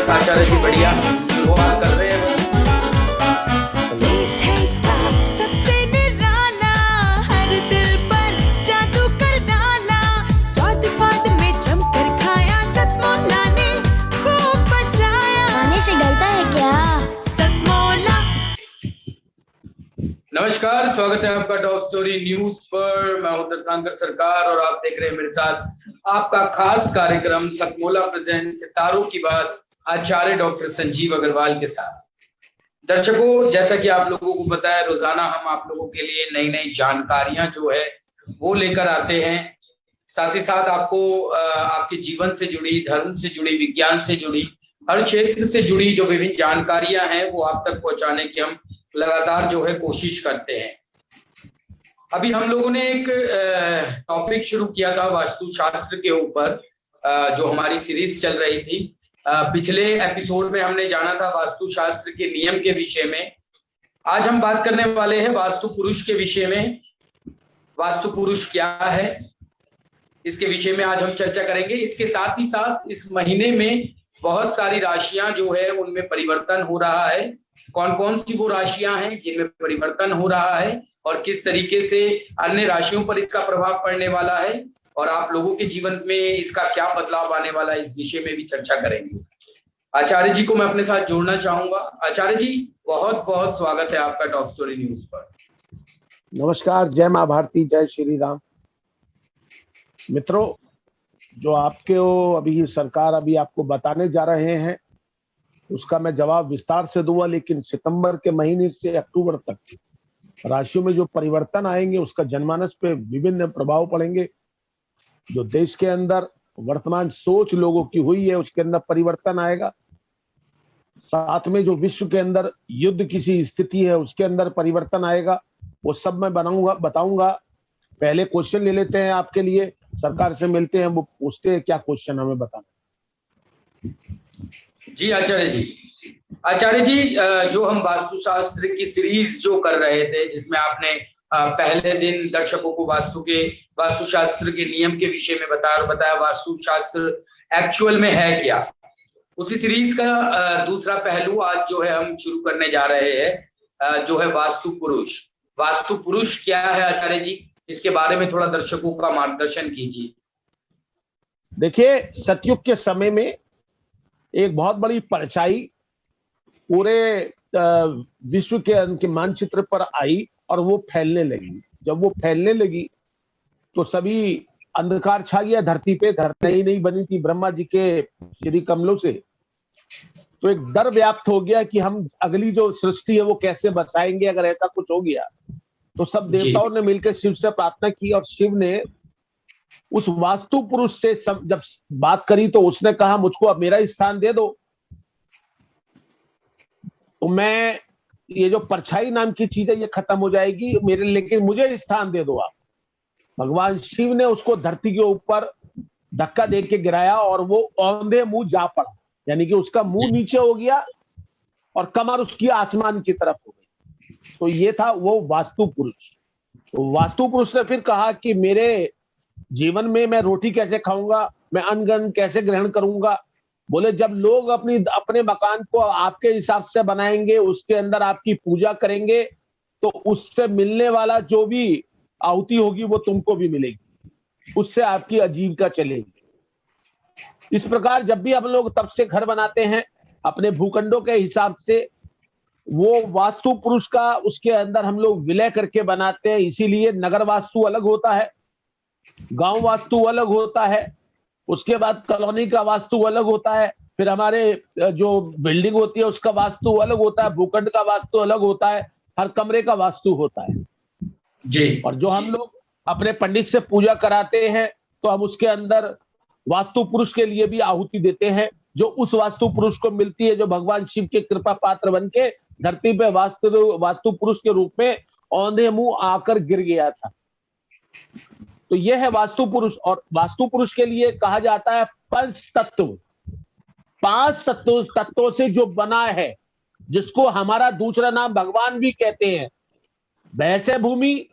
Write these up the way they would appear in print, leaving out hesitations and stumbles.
बस आचार्य जी बढ़िया शुरुआत कर रहे हैं बस। सबसे निराला, हर दिल पर जादू कर डाला, स्वाद स्वाद में जमकर खाया, सतमोला ने खूब बचाया। खाने से डरता है क्या? सतमोला। नमस्कार, स्वागत है आपका टॉप स्टोरी न्यूज पर। मैं हूं तीर्थंकर सरकार और आप देख रहे हैं मेरे साथ आपका खास कार्यक्रम सतमोला प्रेजेंट सितारों की बात आचार्य डॉक्टर संजीव अग्रवाल के साथ। दर्शकों, जैसा कि आप लोगों को पता है, रोजाना हम आप लोगों के लिए नई नई जानकारियां जो है वो लेकर आते हैं। साथ ही साथ आपको आपके जीवन से जुड़ी, धर्म से जुड़ी, विज्ञान से जुड़ी, हर क्षेत्र से जुड़ी जो विभिन्न जानकारियां हैं वो आप तक पहुंचाने की हम लगातार जो है कोशिश करते हैं। अभी हम लोगों ने एक टॉपिक शुरू किया था वास्तुशास्त्र के ऊपर, जो हमारी सीरीज चल रही थी। पिछले एपिसोड में हमने जाना था वास्तुशास्त्र के नियम के विषय में। आज हम बात करने वाले हैं वास्तु पुरुष के विषय में। वास्तु पुरुष क्या है, इसके विषय में आज हम चर्चा करेंगे। इसके साथ ही साथ इस महीने में बहुत सारी राशियां जो है उनमें परिवर्तन हो रहा है। कौन कौन सी वो राशियां हैं जिनमें परिवर्तन हो रहा है और किस तरीके से अन्य राशियों पर इसका प्रभाव पड़ने वाला है और आप लोगों के जीवन में इसका क्या बदलाव आने वाला है, इस विषय में भी चर्चा करेंगे। आचार्य जी को मैं अपने साथ जोड़ना चाहूंगा। आचार्य जी, बहुत बहुत स्वागत है आपका टॉप स्टोरी न्यूज पर। नमस्कार, जय माँ भारती, जय श्री राम। मित्रों, जो आपके अभी सरकार अभी आपको बताने जा रहे हैं उसका मैं जवाब विस्तार से दूंगा, लेकिन सितंबर के महीने से अक्टूबर तक राशियों में जो परिवर्तन आएंगे उसका जनमानस पे विभिन्न प्रभाव पड़ेंगे। जो देश के अंदर वर्तमान सोच लोगों की हुई है उसके अंदर परिवर्तन आएगा। साथ में जो विश्व के अंदर युद्ध की स्थिति है उसके अंदर परिवर्तन आएगा। वो सब मैं बताऊंगा। पहले क्वेश्चन ले लेते हैं आपके लिए, सरकार से मिलते हैं, वो पूछते हैं क्या क्वेश्चन हमें बताना। जी आचार्य जी। आचार्य जी, जो हम वास्तुशास्त्र की सीरीज जो कर रहे थे, जिसमें आपने पहले दिन दर्शकों को वास्तुशास्त्र के नियम के विषय में बताया वास्तुशास्त्र एक्चुअल में है क्या, उसी सीरीज का दूसरा पहलू आज जो है हम शुरू करने जा रहे हैं, जो है वास्तु पुरुष। वास्तु पुरुष क्या है आचार्य जी, इसके बारे में थोड़ा दर्शकों का मार्गदर्शन कीजिए। देखिए, सतयुग के समय में एक बहुत बड़ी परछाई पूरे विश्व के मानचित्र पर आई और वो फैलने लगी। जब वो फैलने लगी तो सभी अंधकार छा गया धरती पे। धरती नहीं बनी थी ब्रह्मा जी के श्री कमलों से, तो एक डर व्याप्त हो गया कि हम अगली जो सृष्टि है वो कैसे बसाएंगे। अगर ऐसा कुछ हो गया तो सब देवताओं ने मिलकर शिव से प्रार्थना की और शिव ने उस वास्तु पुरुष से जब बात करी तो उसने कहा मुझको अब मेरा स्थान दे दो, तो मैं ये जो परछाई नाम की चीज है ये खत्म हो जाएगी मेरे, लेकिन मुझे स्थान दे दो आप। भगवान शिव ने उसको धरती के ऊपर धक्का दे के गिराया और वो औंधे मुंह जा पड़ा, यानी कि उसका मुंह नीचे हो गया और कमर उसकी आसमान की तरफ हो गई। तो ये था वो वास्तु पुरुष। तो वास्तु पुरुष ने फिर कहा कि मेरे जीवन में मैं रोटी कैसे खाऊंगा, मैं अन्न कैसे ग्रहण करूंगा। बोले जब लोग अपने मकान को आपके हिसाब से बनाएंगे, उसके अंदर आपकी पूजा करेंगे, तो उससे मिलने वाला जो भी आहुति होगी वो तुमको भी मिलेगी, उससे आपकी आजीविका चलेगी। इस प्रकार जब भी हम लोग तब से घर बनाते हैं अपने भूखंडों के हिसाब से, वो वास्तु पुरुष का उसके अंदर हम लोग विलय करके बनाते हैं। इसीलिए नगर वास्तु अलग होता है, गांव वास्तु अलग होता है, उसके बाद कॉलोनी का वास्तु अलग होता है, फिर हमारे जो बिल्डिंग होती है उसका वास्तु अलग होता है, भूखंड का वास्तु अलग होता है, हर कमरे का वास्तु होता है जी। और जो हम लोग अपने पंडित से पूजा कराते हैं तो हम उसके अंदर वास्तु पुरुष के लिए भी आहुति देते हैं, जो उस वास्तु पुरुष को मिलती है जो भगवान शिव के कृपा पात्र बन के धरती पे वास्तु पुरुष के रूप में औंधे मुंह आकर गिर गया था। तो यह है वास्तु पुरुष। और वास्तु पुरुष के लिए कहा जाता है पंच तत्व। 5 तत्वों से जो बना है, जिसको हमारा दूसरा नाम भगवान भी कहते हैं। वैसे भूमि,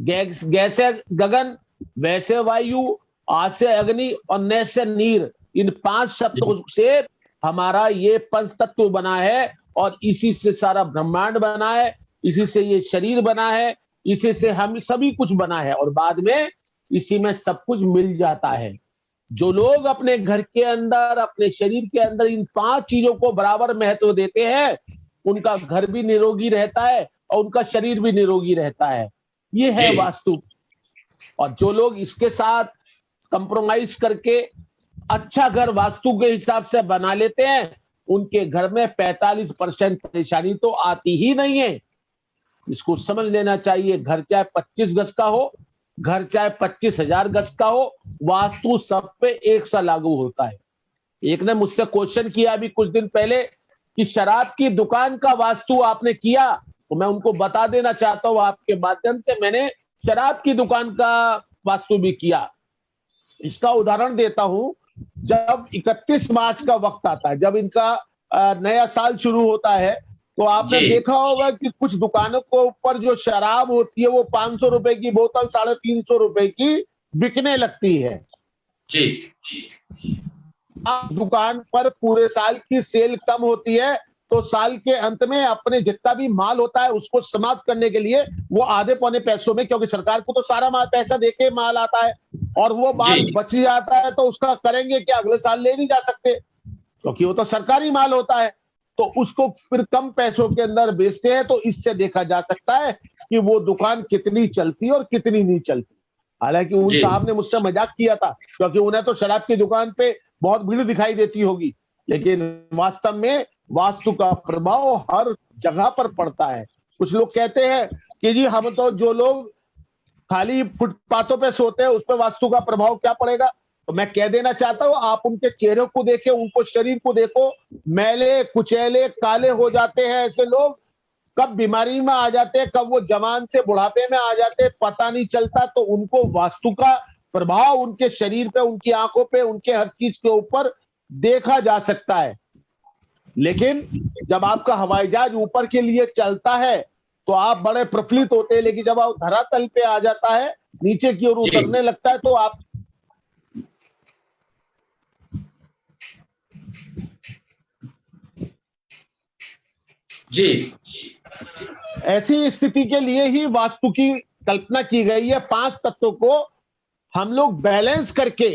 गैसे गगन, वैसे वायु, आज से अग्नि और नैसे नीर, इन 5 शब्दों से हमारा ये पंच तत्व बना है और इसी से सारा ब्रह्मांड बना है, इसी से ये शरीर बना है, इसी से हम सभी कुछ बना है और बाद में इसी में सब कुछ मिल जाता है। जो लोग अपने घर के अंदर, अपने शरीर के अंदर इन 5 चीजों को बराबर महत्व देते हैं, उनका घर भी निरोगी रहता है और उनका शरीर भी निरोगी रहता है। ये है जी। वास्तु। और जो लोग इसके साथ कंप्रोमाइज करके अच्छा घर वास्तु के हिसाब से बना लेते हैं, उनके घर में 45% परेशानी तो आती ही नहीं है। इसको समझ लेना चाहिए। घर चाहे 25 गज का हो, घर चाहे 25,000 गज का हो, वास्तु सब पे एक सा लागू होता है। एक ने मुझसे क्वेश्चन किया अभी कुछ दिन पहले कि शराब की दुकान का वास्तु आपने किया, तो मैं उनको बता देना चाहता हूं आपके माध्यम से, मैंने शराब की दुकान का वास्तु भी किया। इसका उदाहरण देता हूं। जब 31 मार्च का वक्त आता है, जब इनका नया साल शुरू होता है, तो आपने जी। देखा होगा कि कुछ दुकानों के ऊपर जो शराब होती है वो 500 रुपए की बोतल 350 रुपए की बिकने लगती है। जी। आप दुकान पर पूरे साल की सेल कम होती है, तो साल के अंत में अपने जितना भी माल होता है उसको समाप्त करने के लिए वो आधे पौने पैसों में, क्योंकि सरकार को तो सारा माल पैसा देके माल आता है और वो माल जी। बच जाता है, तो उसका करेंगे कि अगले साल ले नहीं जा सकते क्योंकि वो तो सरकारी माल होता है, तो उसको फिर कम पैसों के अंदर बेचते हैं। तो इससे देखा जा सकता है कि वो दुकान कितनी चलती और कितनी नहीं चलती। हालांकि उन जी। साहब ने मुझसे मजाक किया था क्योंकि उन्हें तो शराब की दुकान पे बहुत भीड़ दिखाई देती होगी, लेकिन वास्तव में वास्तु का प्रभाव हर जगह पर पड़ता है। कुछ लोग कहते हैं कि जी हम तो, जो लोग खाली फुटपाथों पे सोते हैं उस पर वास्तु का प्रभाव क्या पड़ेगा। तो मैं कह देना चाहता हूं, आप उनके चेहरे को देखें, उनको शरीर को देखो, मैले कुचैले काले हो जाते हैं ऐसे लोग। कब बीमारी में आ जाते हैं, कब वो जवान से बुढ़ापे में आ जाते हैं, पता नहीं चलता। तो उनको वास्तु का प्रभाव उनके शरीर पे, उनकी आंखों पे, उनके हर चीज के ऊपर देखा जा सकता है। लेकिन जब आपका हवाई जहाज ऊपर के लिए चलता है तो आप बड़े प्रफुल्लित होते हैं, लेकिन जब आप धरातल पे आ जाता है, नीचे की ओर उतरने लगता है, तो आप जी। ऐसी स्थिति के लिए ही वास्तु की कल्पना की गई है। 5 तत्वों को हम लोग बैलेंस करके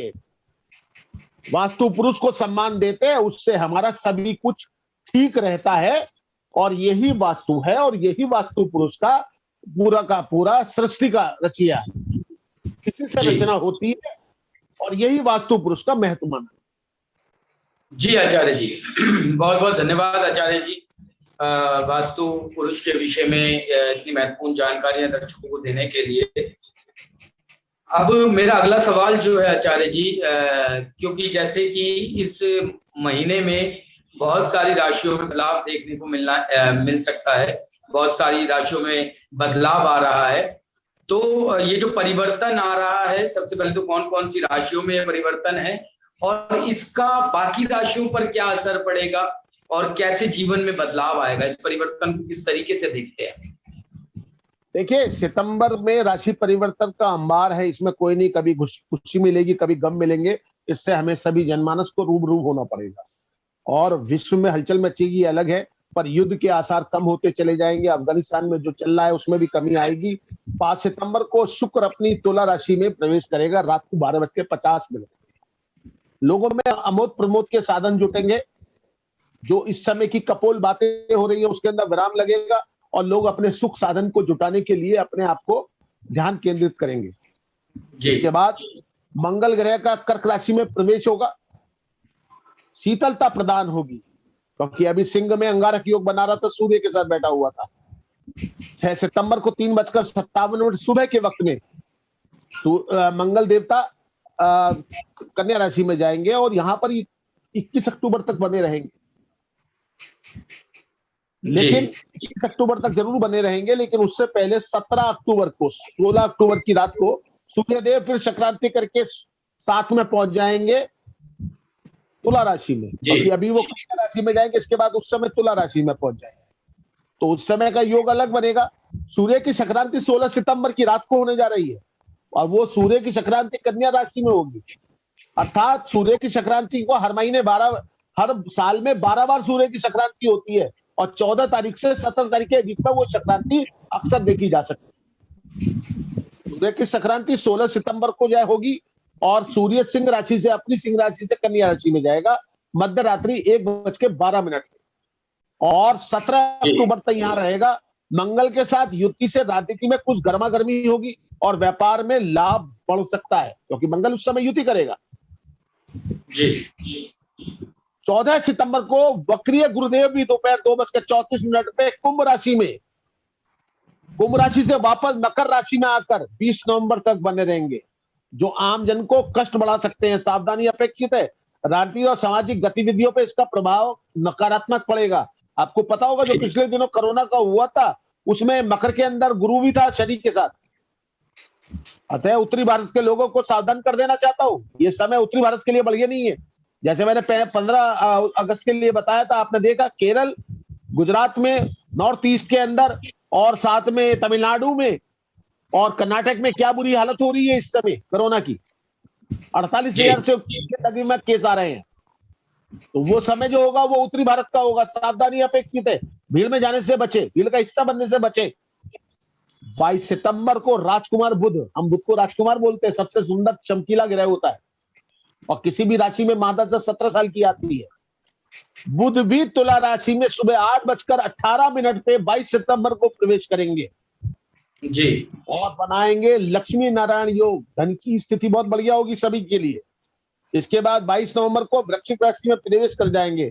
वास्तु पुरुष को सम्मान देते हैं, उससे हमारा सभी कुछ ठीक रहता है। और यही वास्तु है और यही वास्तु पुरुष का पूरा सृष्टि का रचिया है। इसी से जी। रचना होती है और यही वास्तु पुरुष का महत्व माना। जी आचार्य जी, बहुत बहुत धन्यवाद आचार्य जी, वास्तु पुरुष के विषय में इतनी महत्वपूर्ण जानकारियां दर्शकों को देने के लिए। अब मेरा अगला सवाल जो है आचार्य जी, क्योंकि जैसे कि इस महीने में बहुत सारी राशियों में बदलाव देखने को मिल सकता है, बहुत सारी राशियों में बदलाव आ रहा है, तो ये जो परिवर्तन आ रहा है, सबसे पहले तो कौन कौन सी राशियों में परिवर्तन है और इसका बाकी राशियों पर क्या असर पड़ेगा और कैसे जीवन में बदलाव आएगा, इस परिवर्तन को किस तरीके से देखते हैं? देखिए, सितंबर में राशि परिवर्तन का अंबार है, इसमें कोई नहीं, कभी खुशी मिलेगी, कभी गम मिलेंगे। इससे हमें सभी जनमानस को रूबरू होना पड़ेगा और विश्व में हलचल मचेगी, अलग है, पर युद्ध के आसार कम होते चले जाएंगे। अफगानिस्तान में जो चल रहा है उसमें भी कमी आएगी। 5 सितंबर को शुक्र अपनी तुला राशि में प्रवेश करेगा रात को 12:50। लोगों में आमोद प्रमोद के साधन जुटेंगे। जो इस समय की कपोल बातें हो रही है उसके अंदर विराम लगेगा और लोग अपने सुख साधन को जुटाने के लिए अपने आप को ध्यान केंद्रित करेंगे। इसके बाद मंगल ग्रह का कर्क राशि में प्रवेश होगा, शीतलता प्रदान होगी, क्योंकि अभी सिंह में अंगारक योग बना रहा था, सूर्य के साथ बैठा हुआ था। 6 सितंबर को 3:57 सुबह के वक्त में मंगल देवता कन्या राशि में जाएंगे और यहां पर 21 अक्टूबर तक बने रहेंगे। लेकिन 21 अक्टूबर तक जरूर बने रहेंगे, लेकिन उससे पहले 17 अक्टूबर को, 16 अक्टूबर की रात को सूर्यदेव फिर संक्रांति करके 7 में पहुंच जाएंगे तुला राशि में, क्योंकि अभी वो कन्या राशि में जाएंगे, इसके बाद उस समय तुला राशि में पहुंच जाएंगे, तो उस समय का योग अलग बनेगा। सूर्य की संक्रांति 16 सितंबर की रात को होने जा रही है और वो सूर्य की संक्रांति कन्या राशि में होगी, अर्थात सूर्य की संक्रांति को हर महीने हर साल में 12 बार सूर्य की संक्रांति होती है और 14 तारीख से 17 तारीख के बीच में वो संक्रांति अक्सर देखी जा सकती है। सूर्य की संक्रांति 16 सितंबर को जो होगी और सूर्य सिंह राशि से अपनी सिंह राशि से कन्या राशि में जाएगा मध्य रात्रि 1:12 और 17 अक्टूबर तक यहाँ रहेगा। मंगल के साथ युति से राजनीति में कुछ गर्मा गर्मी होगी और व्यापार में लाभ बढ़ सकता है क्योंकि मंगल उस समय युति करेगा। जी 14 सितंबर को वक्रीय गुरुदेव भी दोपहर 2:34 पे कुंभ राशि में, कुंभ राशि से वापस मकर राशि में आकर 20 नवंबर तक बने रहेंगे, जो आम जन को कष्ट बढ़ा सकते हैं। सावधानी अपेक्षित है। राजनीतिक और सामाजिक गतिविधियों पे इसका प्रभाव नकारात्मक पड़ेगा। आपको पता होगा जो पिछले दिनों कोरोना का हुआ था उसमें मकर के अंदर गुरु भी था शनि के साथ। अतः उत्तरी भारत के लोगों को सावधान कर देना चाहता हूं, ये समय उत्तरी भारत के लिए बढ़िया नहीं है। जैसे मैंने 15 अगस्त के लिए बताया था, आपने देखा केरल, गुजरात में, नॉर्थ ईस्ट के अंदर और साथ में तमिलनाडु में और कर्नाटक में क्या बुरी हालत हो रही है इस समय कोरोना की। 48,000 से तकरीबन केस आ रहे हैं। तो वो समय जो होगा वो उत्तरी भारत का होगा। सावधानी अपेक्षित है। भीड़ में जाने से बचे, भीड़ का हिस्सा बनने से बचे। 22 सितंबर को राजकुमार बुध, हम बुध को राजकुमार बोलते हैं, सबसे सुंदर चमकीला ग्रह होता है और किसी भी राशि में मादा से 17 साल की आती है। बुध भी तुला राशि में सुबह 8:18 पे 22 सितंबर को प्रवेश करेंगे जी और बनाएंगे लक्ष्मी नारायण योग। धन की स्थिति बहुत बढ़िया होगी सभी के लिए। इसके बाद 22 नवंबर को वृश्चिक राशि में प्रवेश कर जाएंगे,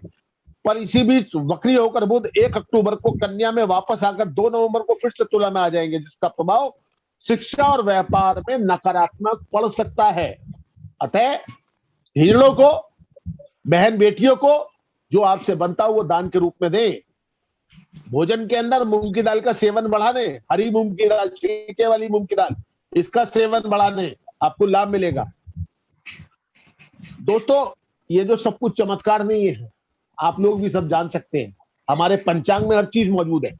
पर इसी बीच वक्री होकर बुध 1 अक्टूबर को कन्या में वापस आकर 2 नवंबर को फिर से तुला में आ जाएंगे, जिसका प्रभाव शिक्षा और व्यापार में नकारात्मक पड़ सकता है। अतः हिजड़ों को, बहन बेटियों को जो आपसे बनता हो वो दान के रूप में दें। भोजन के अंदर मूंग की दाल का सेवन बढ़ा दें, हरी मूंग की दाल, छिलके वाली मूंग की दाल, इसका सेवन बढ़ा दें, आपको लाभ मिलेगा। दोस्तों ये जो सब कुछ चमत्कार नहीं है, आप लोग भी सब जान सकते हैं। हमारे पंचांग में हर चीज मौजूद है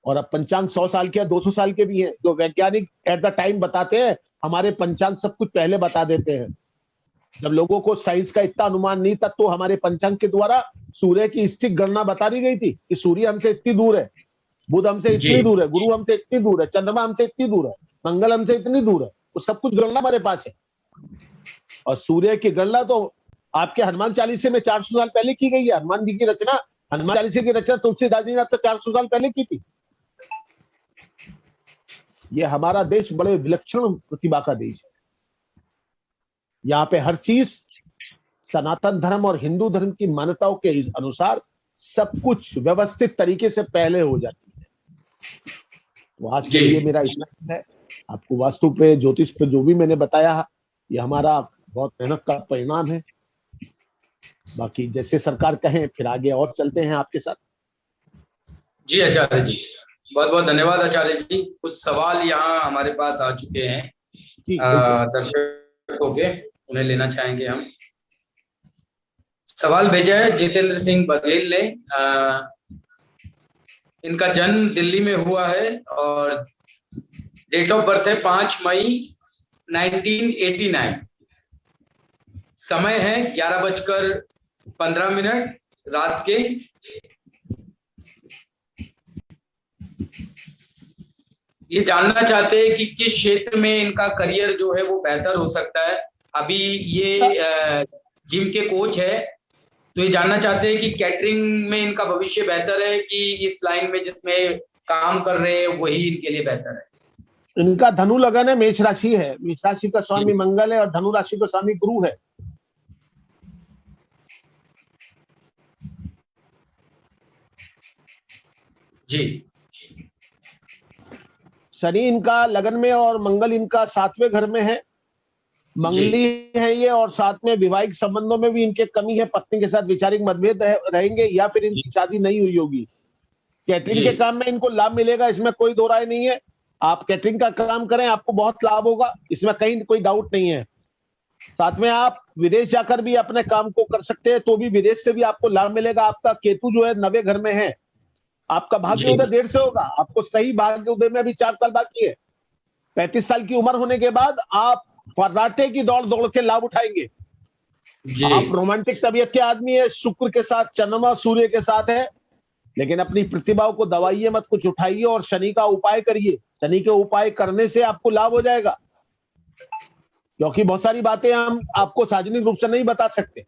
और अब पंचांग 100 साल के या 200 साल के भी हैं। जो वैज्ञानिक एट द टाइम बताते हैं, हमारे पंचांग सब कुछ पहले बता देते हैं। जब लोगों को साइंस का इतना अनुमान नहीं था तो हमारे पंचांग के द्वारा सूर्य की स्टिक गणना बता दी गई थी कि सूर्य हमसे इतनी दूर है, बुध हमसे इतनी दूर है, गुरु हमसे इतनी दूर है, चंद्रमा हमसे इतनी दूर है, मंगल हमसे इतनी दूर है। तो सब कुछ गणना हमारे पास है। और सूर्य की गणना तो आपके हनुमान चालीसे में 400 साल पहले की गई है। हनुमान जी की रचना, हनुमान चालीसे की रचना तुलसीदास जी ने आपसे 400 साल पहले की थी। ये हमारा देश बड़े विलक्षण प्रतिभा का देश है। यहाँ पे हर चीज सनातन धर्म और हिंदू धर्म की मान्यताओं के अनुसार सब कुछ व्यवस्थित तरीके से पहले हो जाती है। तो आज के लिए मेरा इतना ही है। आपको वास्तु पे, ज्योतिष पे जो भी मैंने बताया, ये हमारा बहुत मेहनत का परिणाम है। बाकी जैसे सरकार कहें फिर आगे और चलते हैं आपके साथ। जी आचार्य जी, बहुत बहुत धन्यवाद आचार्य जी। कुछ सवाल यहाँ हमारे पास आ चुके हैं दर्शकों के, उन्हें लेना चाहेंगे हम। सवाल भेजा है जितेंद्र सिंह बघेल ने। इनका जन्म दिल्ली में हुआ है और डेट ऑफ बर्थ है 5 मई 1989। समय है 11:15 रात के। ये जानना चाहते हैं कि किस क्षेत्र में इनका करियर जो है वो बेहतर हो सकता है। अभी ये जिम के कोच है, तो ये जानना चाहते हैं कि कैटरिंग में इनका भविष्य बेहतर है कि इस लाइन में जिसमें काम कर रहे हैं वही इनके लिए बेहतर है। इनका धनु लगन है, मेष राशि है, मेष राशि का स्वामी मंगल है और धनु राशि का स्वामी गुरु है। जी शनि इनका लगन में और मंगल इनका 7वें घर में है। मंगली है ये और साथ में वैवाहिक संबंधों में भी इनके कमी है। पत्नी के साथ वैचारिक मतभेद रहेंगे या फिर इनकी शादी नहीं हुई होगी। कैटरिंग के काम में इनको लाभ मिलेगा, इसमें कोई दो राय नहीं है। आप कैटरिंग का काम करें, आपको बहुत लाभ होगा, इसमें कहीं कोई डाउट नहीं है। साथ में आप विदेश जाकर भी अपने काम को कर सकते हैं, तो भी विदेश से भी आपको लाभ मिलेगा। आपका केतु जो है 9वें घर में है। आपका भाग्योदय देर से होगा, आपको सही भाग्योदय में अभी 4 साल बाकी है। 35 साल की उम्र होने के बाद आप फर्राटे की दौड़ दौड़ के लाभ उठाएंगे। जी आप रोमांटिक तबीयत के आदमी है, शुक्र के साथ, चंद्रमा सूर्य के साथ है, लेकिन अपनी प्रतिभाओं को दबाइए मत, कुछ उठाइए और शनि का उपाय करिए। शनि के उपाय करने से आपको लाभ हो जाएगा, क्योंकि बहुत सारी बातें हम आपको सार्वजनिक रूप से नहीं बता सकते।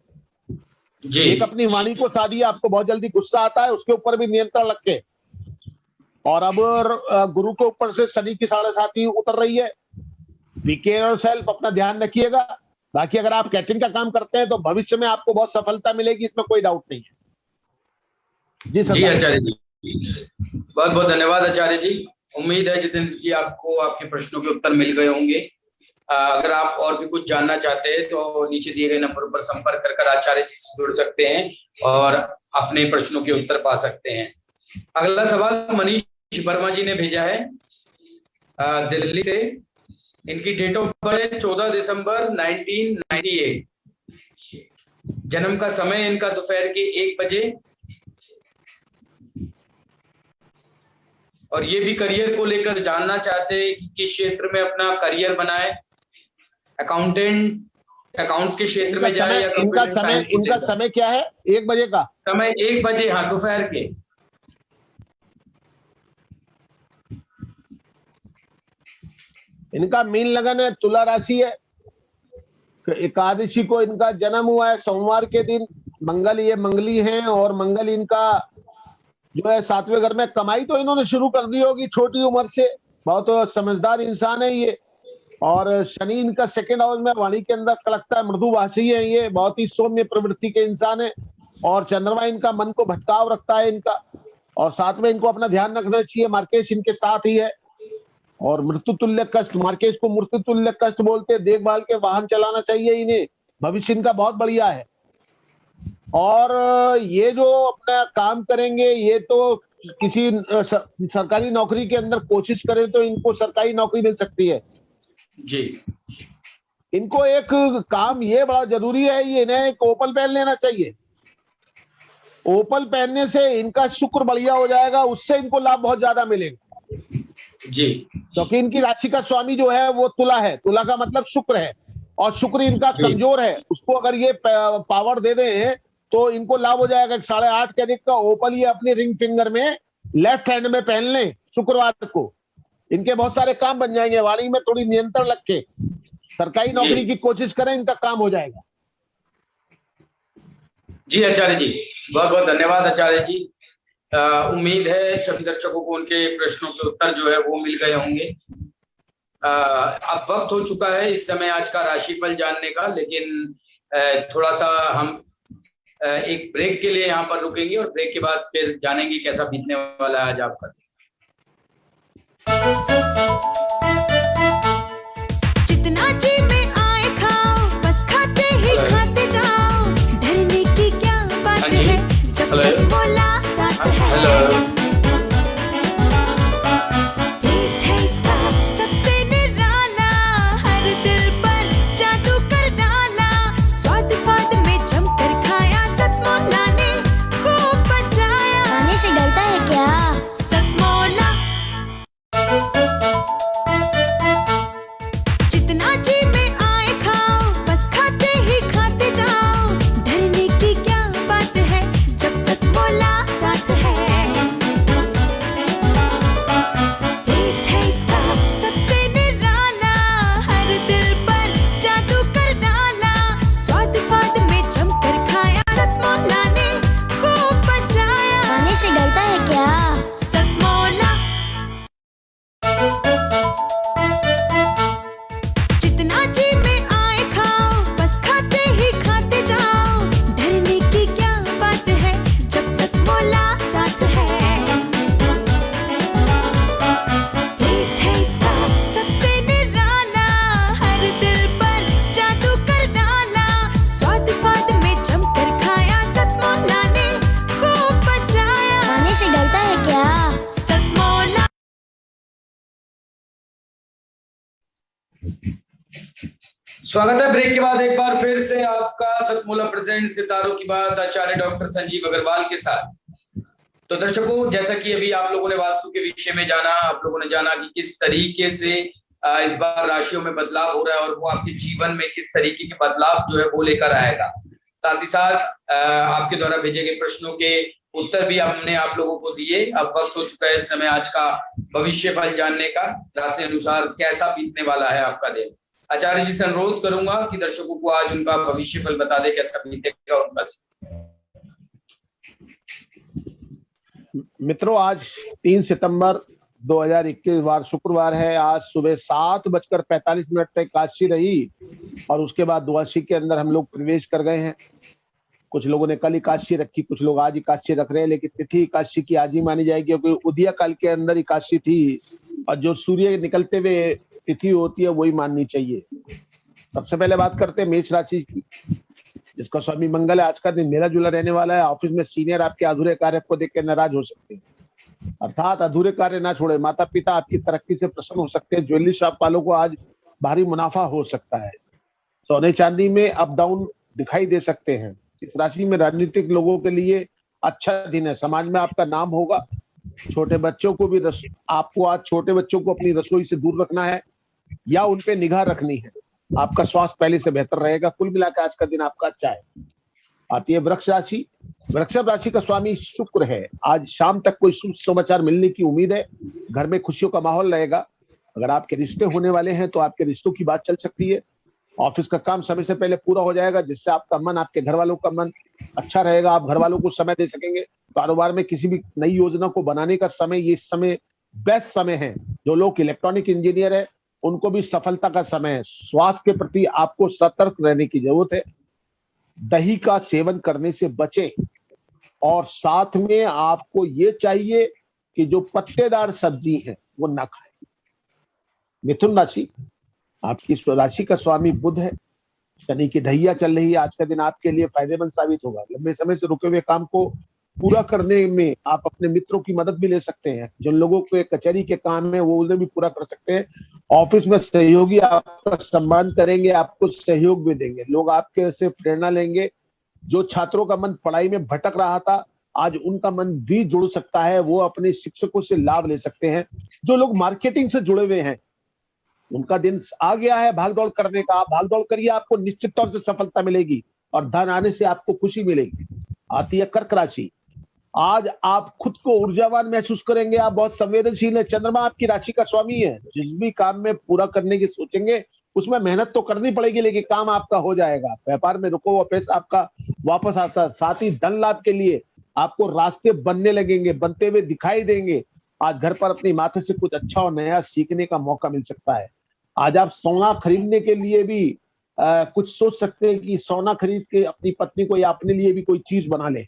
जी एक अपनी वाणी को साधिए, आपको बहुत जल्दी गुस्सा आता है, उसके ऊपर भी नियंत्रण रखे। और अब गुरु के ऊपर से शनि की 7.5 उतर रही है। बी केयर योरसेल्फ, अपना ध्यान रखिएगा। बाकी अगर आप कैटरिंग का काम करते हैं तो भविष्य में आपको बहुत सफलता मिलेगी, इसमें कोई डाउट नहीं है। जी जी सर। आचार्य जी, बहुत बहुत धन्यवाद आचार्य जी। उम्मीद है जितेंद्र जी आपको आपके प्रश्नों के उत्तर मिल गए होंगे। अगर आप और भी कुछ जानना चाहते हैं तो नीचे दिए गए नंबर पर संपर्क कर आचार्य जी से जुड़ सकते हैं और अपने प्रश्नों के उत्तर पा सकते हैं। अगला सवाल मनीष वर्मा जी ने भेजा है दिल्ली से। इनकी डेट ऑफ बर्थ है 14 दिसंबर 1998। जन्म का समय इनका दोपहर के 1 बजे। और ये भी करियर को लेकर जानना चाहते हैं कि किस क्षेत्र में अपना करियर बनाए, अकाउंट्स के क्षेत्र में जाए या इनका समय क्या है? 1 बजे का समय? 1 बजे, हाँ, दोपहर के। इनका मीन लगन है, तुला राशि है, एकादशी को इनका जन्म हुआ है, सोमवार के दिन। मंगल ये मंगली हैं और मंगल इनका जो है 7वें घर में। कमाई तो इन्होंने शुरू कर दी होगी छोटी उम्र से, बहुत समझदार इंसान है ये। और शनि इनका 2nd हाउस में वाणी के अंदर कड़कता है, मृदुभाषी है ये, बहुत ही सौम्य प्रवृत्ति के इंसान है। और चंद्रमा इनका मन को भटकाव रखता है इनका। और साथ में इनको अपना ध्यान रखना चाहिए, मार्केश इनके साथ ही है। और मृत्यु तुल्य कष्ट, मार्केश को मृत्यु तुल्य कष्ट बोलते हैं। देखभाल के वाहन चलाना चाहिए इन्हें, भविष्य इनका बहुत बढ़िया है। और ये जो अपना काम करेंगे, ये तो किसी सरकारी नौकरी के अंदर कोशिश करें तो इनको सरकारी नौकरी मिल सकती है जी। इनको एक काम ये बड़ा जरूरी है, ये इन्हें एक ओपल पहन लेना चाहिए। ओपल पहनने से इनका शुक्र बढ़िया हो जाएगा, उससे इनको लाभ बहुत ज्यादा मिलेगा जी। क्योंकि इनकी राशि का स्वामी जो है वो तुला है। तुला का मतलब शुक्र है, और शुक्र इनका कमजोर है। उसको अगर ये पावर दे दें तो इनको लाभ हो जाएगा। 8.5 कैरेट का ओपल ये अपने रिंग फिंगर में लेफ्ट हैंड में पहन लें शुक्रवार को, इनके बहुत सारे काम बन जाएंगे। वाणी में थोड़ी नियंत्रण रखें, सरकारी नौकरी की कोशिश करें, इनका काम हो जाएगा। जी आचार्य जी, बहुत बहुत धन्यवाद आचार्य जी। उम्मीद है सभी दर्शकों को उनके प्रश्नों के उत्तर जो है वो मिल गए होंगे। अब वक्त हो चुका है इस समय आज का राशिफल जानने का, लेकिन थोड़ा सा हम एक ब्रेक के लिए यहाँ पर रुकेंगे और ब्रेक के बाद फिर जानेंगे कैसा बीतने वाला है आज आपका। जितना जी में आए खाओ, बस खाते ही खाते जाओ। डरने की क्या बात है जब सब बोला साथ है। टेस्ट है इसका सबसे निराला, हर दिल पर जादू कर डाला। स्वाद स्वाद में जमकर खाया, सतमोला ने खूब बचाया। खाने से डरता है क्या? सतमोला। जितना जी में आए खाओ, बस खाते ही खाते जाओ। डरने की क्या बात है जब सतमोला साथ है। टेस्ट है इसका सबसे निराला, हर दिल पर जादू कर डाला। स्वाद स्वाद में जमकर खाया, सतमोला ने खूब बचाया। खाने से डरता है क्या? सतमोला। जितना जी में आए खाओ, बस खाते ही खाते जाओ। डरने की क्या बात है जब सतमोला साथ है। टेस्ट है इसका सबसे निराला, हर दिल पर जादू कर डाला। स्वाद स्वाद में जमकर खाया, सतमोला ने खूब बचाया। खाने से डरता है क्या? सतमोला। स्वागत है ब्रेक के बाद एक बार फिर से आपका सतमोला प्रेजेंट सितारों की बात आचार्य डॉक्टर संजीव अग्रवाल के साथ। तो दर्शकों, जैसा कि अभी आप लोगों ने वास्तु के विषय में जाना, आप लोगों ने जाना कि किस तरीके से इस बार राशियों में बदलाव हो रहा है और वो आपके जीवन में किस तरीके के बदलाव जो है वो लेकर आएगा। साथ ही साथ आपके द्वारा भेजे गए प्रश्नों के उत्तर भी हमने आप लोगों को दिए। अब वक्त हो चुका है इस समय आज का भविष्य फल जानने का, राशि अनुसार कैसा बीतने वाला है आपका दिन। आचार्य जी से अनुरोध करूंगा कि दर्शकों को आज उनका भविष्य फल बता दे, कैसा बीतेगा उनका। मित्रों, आज 3 सितंबर 2021 वार शुक्रवार है। आज सुबह 7:45 तक एकादशी रही और उसके बाद द्वादशी के अंदर हम लोग प्रवेश कर गए हैं। कुछ लोगों ने कल एकादशी रखी, कुछ लोग आज एकादशी रख रहे हैं, लेकिन तिथि एकादशी की आज ही मानी जाएगी क्योंकि उदय काल के अंदर एकादशी थी और जो सूर्य निकलते हुए तिथि होती है वही माननी चाहिए। सबसे पहले बात करते हैं मेष राशि की, जिसका स्वामी मंगल है। आज का दिन मेला जुला रहने वाला है। ऑफिस में सीनियर आपके अधूरे कार्य को देख के नाराज हो सकते हैं, अर्थात अधूरे कार्य ना छोड़े। माता पिता आपकी तरक्की से प्रसन्न हो सकते हैं। ज्वेलरी शॉप वालों को आज भारी मुनाफा हो सकता है। सोने चांदी में अप डाउन दिखाई दे सकते हैं। इस राशि में राजनीतिक लोगों के लिए अच्छा दिन है। समाज में आपका नाम होगा। छोटे बच्चों को भी आपको आज छोटे बच्चों को अपनी रसोई से दूर रखना है या उन पे निगाह रखनी है। आपका स्वास्थ्य पहले से बेहतर रहेगा। कुल मिलाकर आज का दिन आपका अच्छा है। आती है वृक्ष राशि। वृषभ राशि का स्वामी शुक्र है। आज शाम तक कोई शुभ समाचार मिलने की उम्मीद है। घर में खुशियों का माहौल रहेगा। अगर आपके रिश्ते होने वाले हैं तो आपके रिश्तों की बात चल सकती है। ऑफिस का काम समय से पहले पूरा हो जाएगा, जिससे आपका मन, आपके घर वालों का मन अच्छा रहेगा। आप घर वालों को समय दे सकेंगे। कारोबार में किसी भी नई योजना को बनाने का समय, ये समय बेस्ट समय है। जो लोग इलेक्ट्रॉनिक इंजीनियर है उनको भी सफलता का समय है। स्वास्थ्य के प्रति आपको सतर्क रहने की जरूरत है। दही का सेवन करने से बचें और साथ में आपको ये चाहिए कि जो पत्तेदार सब्जी है वो ना खाएं। मिथुन राशि, आपकी राशि का स्वामी बुध है। शनि की ढैया चल रही है। आज का दिन आपके लिए फायदेमंद साबित होगा। लंबे समय से रुके हुए काम को पूरा करने में आप अपने मित्रों की मदद भी ले सकते हैं। जिन लोगों के कचहरी के काम है वो उन्हें भी पूरा कर सकते हैं। ऑफिस में सहयोगी आपका सम्मान करेंगे, आपको सहयोग भी देंगे। लोग आपके से प्रेरणा लेंगे। जो छात्रों का मन पढ़ाई में भटक रहा था, आज उनका मन भी जुड़ सकता है। वो अपने शिक्षकों से लाभ ले सकते हैं। जो लोग मार्केटिंग से जुड़े हुए हैं उनका दिन आ गया है भाग दौड़ करने का। आप भाग दौड़ करिए, आपको निश्चित तौर से सफलता मिलेगी और धन आने से आपको खुशी मिलेगी। आती है कर्क राशि। आज आप खुद को ऊर्जावान महसूस करेंगे। आप बहुत संवेदनशील है। चंद्रमा आपकी राशि का स्वामी है। जिस भी काम में पूरा करने की सोचेंगे उसमें मेहनत तो करनी पड़ेगी, लेकिन काम आपका हो जाएगा। व्यापार में रुको हुआ पैसा आपका वापस आ सकता। साथ ही धन लाभ के लिए आपको रास्ते बनने लगेंगे, बनते हुए दिखाई देंगे। आज घर पर अपनी माता से कुछ अच्छा और नया सीखने का मौका मिल सकता है। आज आप सोना खरीदने के लिए भी कुछ सोच सकते हैं कि सोना खरीद के अपनी पत्नी को या अपने लिए भी कोई चीज बना ले।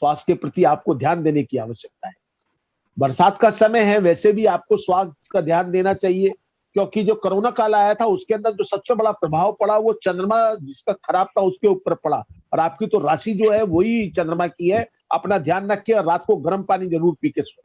स्वास्थ्य के प्रति आपको ध्यान देने की आवश्यकता है। बरसात का समय है, वैसे भी आपको स्वास्थ्य का ध्यान देना चाहिए, क्योंकि जो कोरोना काल आया था उसके अंदर जो सबसे बड़ा प्रभाव पड़ा वो चंद्रमा जिसका खराब था उसके ऊपर पड़ा। और आपकी तो राशि जो है वही चंद्रमा की है। अपना ध्यान रखिए और रात को गर्म पानी जरूर पी के सोए।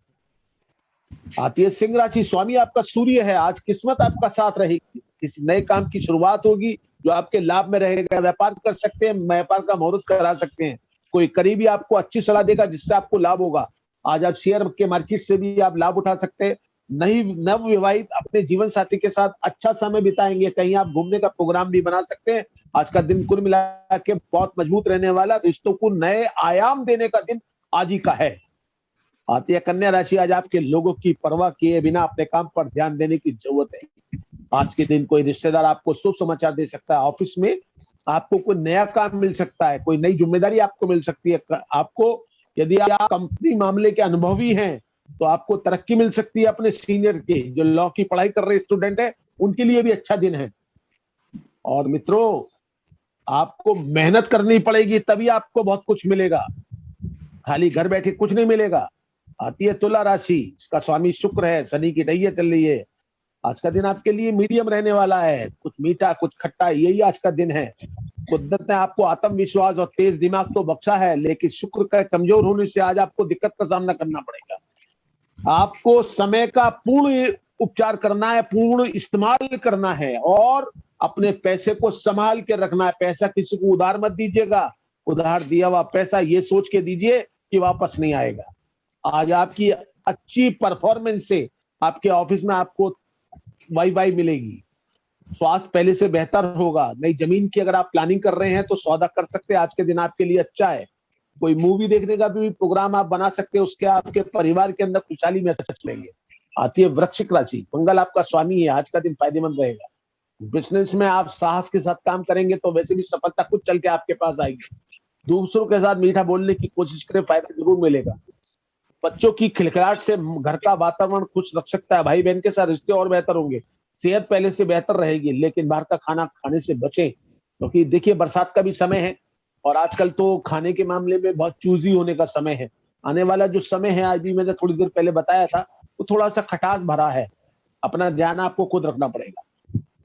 आती है सिंह राशि। स्वामी आपका सूर्य है। आज किस्मत आपका साथ रहेगी। किसी नए काम की शुरुआत होगी जो आपके लाभ में रहेगा। व्यापार कर सकते हैं, व्यापार का मुहूर्त करा सकते हैं। कोई करीबी आपको अच्छी सलाह देगा जिससे आपको लाभ होगा। आज आप शेयर के मार्केट से भी आप लाभ उठा सकते हैं। नव विवाहित अपने जीवन साथी के साथ अच्छा समय बिताएंगे। कहीं आप घूमने का प्रोग्राम भी बना सकते हैं। आज का दिन कुल मिला के बहुत मजबूत रहने वाला। रिश्तों को नए आयाम देने का दिन आज ही का है। आती है कन्या राशि। आज आपके लोगों की परवाह किए बिना अपने काम पर ध्यान देने की जरूरत है। आज के दिन कोई रिश्तेदार आपको शुभ समाचार दे सकता है। ऑफिस में आपको कोई नया काम मिल सकता है। कोई नई जिम्मेदारी आपको मिल सकती है। आपको यदि आप कंपनी मामले के अनुभवी हैं तो आपको तरक्की मिल सकती है। अपने सीनियर के जो लॉ की पढ़ाई कर रहे स्टूडेंट है उनके लिए भी अच्छा दिन है। और मित्रों, आपको मेहनत करनी पड़ेगी तभी आपको बहुत कुछ मिलेगा। खाली घर बैठे कुछ नहीं मिलेगा। आती है तुला राशि। इसका स्वामी शुक्र है। शनि की ढैया चल रही है। आज का दिन आपके लिए मीडियम रहने वाला है। कुछ मीठा कुछ खट्टा, यही आज का दिन है। कुदरत ने आपको आत्मविश्वास और तेज दिमाग तो बख्शा है, लेकिन शुक्र का कमजोर होने से आज आपको दिक्कत का सामना करना पड़ेगा। आपको समय का पूर्ण उपचार करना है, पूर्ण इस्तेमाल करना है और अपने पैसे को संभाल के रखना है। पैसा किसी को उधार मत दीजिएगा। उधार दिया हुआ पैसा ये सोच के दीजिए कि वापस नहीं आएगा। आज आपकी अच्छी परफॉर्मेंस से आपके ऑफिस में आपको वाई वाई मिलेगी। स्वास्थ्य पहले से बेहतर होगा। नई जमीन की अगर आप प्लानिंग कर रहे हैं तो सौदा कर सकते हैं, आज के दिन आपके लिए अच्छा है। कोई मूवी देखने का भी प्रोग्राम आप बना सकते हैं, उसके आपके परिवार के अंदर खुशहाली में लेंगे। आती है वृश्चिक राशि, मंगल आपका स्वामी है, आज का दिन फायदेमंद रहेगा। बिजनेस में आप साहस के साथ काम करेंगे तो वैसे भी सफलता कुछ चल के आपके पास आएगी। दूसरों के साथ मीठा बोलने की कोशिश करें, फायदा जरूर मिलेगा। बच्चों की खिलखिलाहट से घर का वातावरण खुश रख सकता है। भाई बहन के साथ रिश्ते और बेहतर होंगे। सेहत पहले से बेहतर रहेगी, लेकिन बाहर का खाना खाने से बचें, क्योंकि देखिए बरसात का भी समय है और आजकल तो खाने के मामले में बहुत चूजी होने का समय है। आने वाला जो समय है, आज भी मैंने थोड़ी देर पहले बताया था, वो थोड़ा सा खटास भरा है। अपना ध्यान आपको खुद रखना पड़ेगा।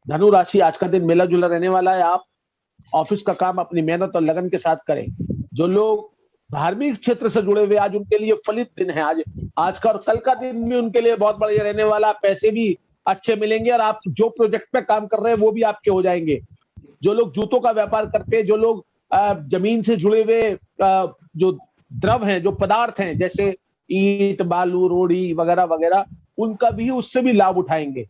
धनु राशि, आज का दिन मिला जुला रहने वाला है। आप ऑफिस का काम अपनी मेहनत और लगन के साथ करें। जो लोग धार्मिक क्षेत्र से जुड़े हुए, आज उनके लिए फलित दिन है। आज का और कल का दिन भी उनके लिए बहुत बढ़िया रहने वाला। पैसे भी अच्छे मिलेंगे और आप जो प्रोजेक्ट पे काम कर रहे हैं वो भी आपके हो जाएंगे। जो लोग जूतों का व्यापार करते हैं, जो लोग जमीन से जुड़े हुए जो द्रव हैं, जो पदार्थ हैं, जैसे ईंट, बालू, रोड़ी वगैरह वगैरह, उनका भी उससे भी लाभ उठाएंगे।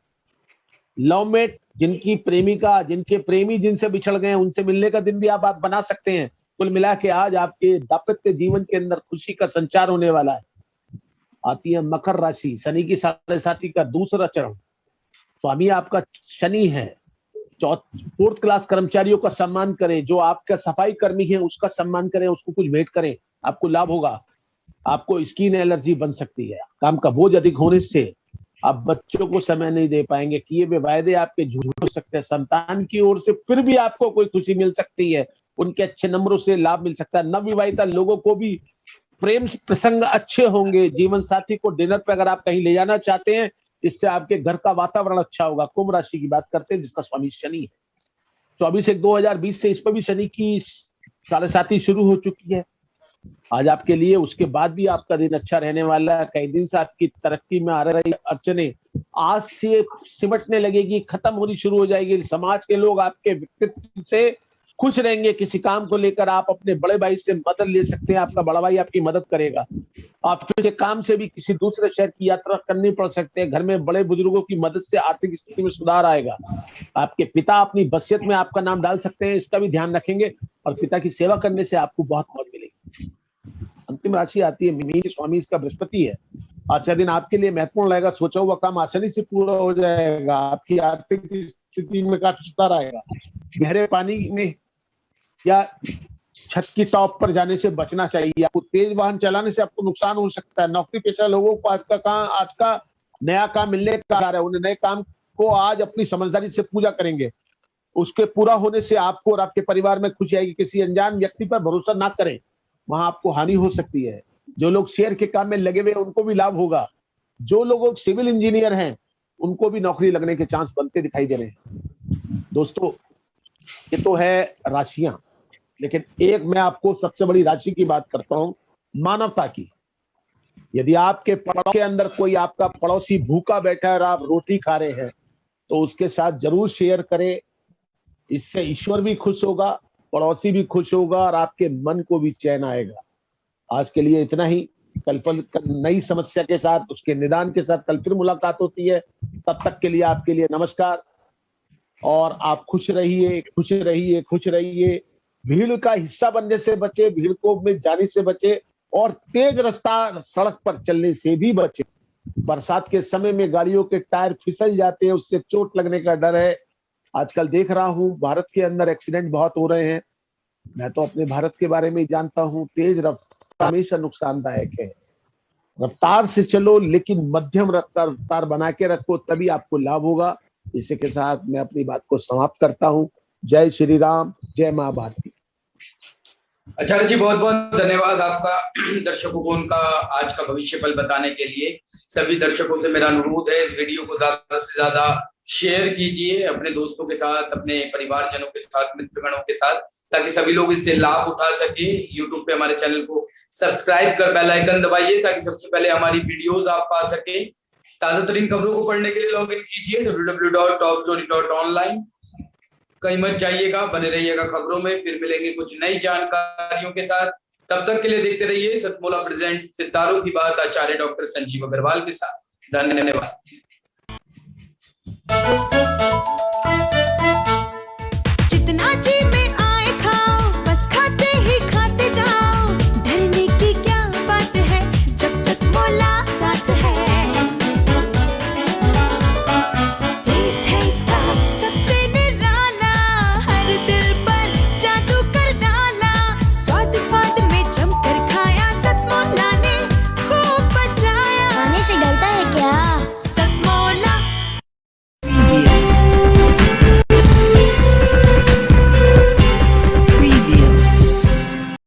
लवमेट, जिनकी प्रेमिका, जिनके प्रेमी जिनसे बिछड़ गए हैं, उनसे मिलने का दिन भी आप बना सकते हैं। कुल मिला के आज आपके दाम्पत्य जीवन के अंदर खुशी का संचार होने वाला है। आती है मकर राशि, शनि की 7.5 का दूसरा चरण। स्वामी आपका शनि है। 4th क्लास कर्मचारियों का सम्मान करें। जो आपका सफाई कर्मी है उसका सम्मान करें, उसको कुछ भेंट करें, आपको लाभ होगा। आपको स्किन एलर्जी बन सकती है। काम का बोझ अधिक होने से आप बच्चों को समय नहीं दे पाएंगे। किए हुए वायदे आपके झूठ हो सकते हैं। संतान की ओर से फिर भी आपको कोई खुशी मिल सकती है, उनके अच्छे नंबरों से लाभ मिल सकता है। नवविवाहिता लोगों को भी प्रेम प्रसंग अच्छे होंगे। जीवन साथी को डिनर पे अगर आप कहीं ले जाना चाहते हैं, इससे आपके घर का वातावरण अच्छा होगा। कुंभ राशि की बात करते हैं, जिसका स्वामी शनि है। 24/1/2020 से इस पर भी शनि की 7.5 शुरू हो चुकी है। आज आपके लिए उसके बाद भी आपका दिन अच्छा रहने वाला है। कई दिन से आपकी तरक्की में आ रही अड़चने आज से सिमटने लगेगी, खत्म होनी शुरू हो जाएगी। समाज के लोग आपके व्यक्तित्व से खुश रहेंगे। किसी काम को लेकर आप अपने बड़े भाई से मदद ले सकते हैं, आपका बड़ा भाई आपकी मदद करेगा। आप फिर काम से भी किसी दूसरे शहर की यात्रा करनी पड़ सकते हैं। घर में बड़े बुजुर्गों की मदद से आर्थिक स्थिति में सुधार आएगा। आपके पिता अपनी वसीयत में आपका नाम डाल सकते हैं, इसका भी ध्यान रखेंगे और पिता की सेवा करने से आपको बहुत मौज मिलेगी। अंतिम राशि आती है मीन, स्वामी इसका बृहस्पति है। आज का दिन आपके लिए महत्वपूर्ण रहेगा। सोचा हुआ काम आसानी से पूरा हो जाएगा। आपकी आर्थिक स्थिति में काफी सुधार आएगा। गहरे पानी में या छत की टॉप पर जाने से बचना चाहिए। आपको तेज वाहन चलाने से आपको नुकसान हो सकता है। नौकरी पेशा लोगों को आज का नया काम मिलने का है। उन्हें नए काम को आज अपनी समझदारी से पूजा करेंगे। उसके पूरा होने से आपको और आपके परिवार में खुशी आएगी। किसी अनजान व्यक्ति पर भरोसा ना करें, वहां आपको हानि हो सकती है। जो लोग शेयर के काम में लगे हुए हैं उनको भी लाभ होगा। जो लोग सिविल इंजीनियर हैं उनको भी नौकरी लगने के चांस बनते दिखाई दे रहे हैं। दोस्तों, ये तो है राशियां, लेकिन एक मैं आपको सबसे बड़ी राशि की बात करता हूं, मानवता की। यदि आपके पड़ोस के अंदर कोई आपका पड़ोसी भूखा बैठा है और आप रोटी खा रहे हैं तो उसके साथ जरूर शेयर करें। इससे ईश्वर भी खुश होगा, पड़ोसी भी खुश होगा और आपके मन को भी चैन आएगा। आज के लिए इतना ही। कल नई समस्या के साथ, उसके निदान के साथ कल फिर मुलाकात होती है। तब तक के लिए आपके लिए नमस्कार और आप खुश रहिए, खुश रहिए, खुश रहिए। भीड़ का हिस्सा बनने से बचे, भीड़ को में जाने से बचे और तेज रफ्तार सड़क पर चलने से भी बचे। बरसात के समय में गाड़ियों के टायर फिसल जाते हैं, उससे चोट लगने का डर है। आजकल देख रहा हूं भारत के अंदर एक्सीडेंट बहुत हो रहे हैं। मैं तो अपने भारत के बारे में जानता हूं, तेज रफ्तार हमेशा नुकसानदायक है। रफ्तार से चलो लेकिन मध्यम रफ्तार बना के रखो, तभी आपको लाभ होगा। इसी के साथ मैं अपनी बात को समाप्त करता हूं। जय श्री राम, जय मां भारती। आचार्य जी, बहुत बहुत धन्यवाद आपका दर्शकों को उनका आज का भविष्य फल बताने के लिए। सभी दर्शकों से मेरा अनुरोध है, इस वीडियो को ज्यादा से ज्यादा शेयर कीजिए अपने दोस्तों के साथ, अपने परिवारजनों के साथ, मित्रगणों के साथ, ताकि सभी लोग इससे लाभ उठा सके। यूट्यूब पे हमारे चैनल को सब्सक्राइब कर बेल आइकन दबाइए ताकि सबसे पहले हमारी वीडियोस आप पा सके। ताजा तरीन खबरों को पढ़ने के लिए लॉग इन कीजिए www.topstory.online। कहीं मत जाइएगा, बने रहिएगा खबरों में। फिर मिलेंगे कुछ नई जानकारियों के साथ। तब तक के लिए देखते रहिए सतमोला प्रेजेंट सितारों की बात आचार्य डॉक्टर संजीव अग्रवाल के साथ। धन्यवाद।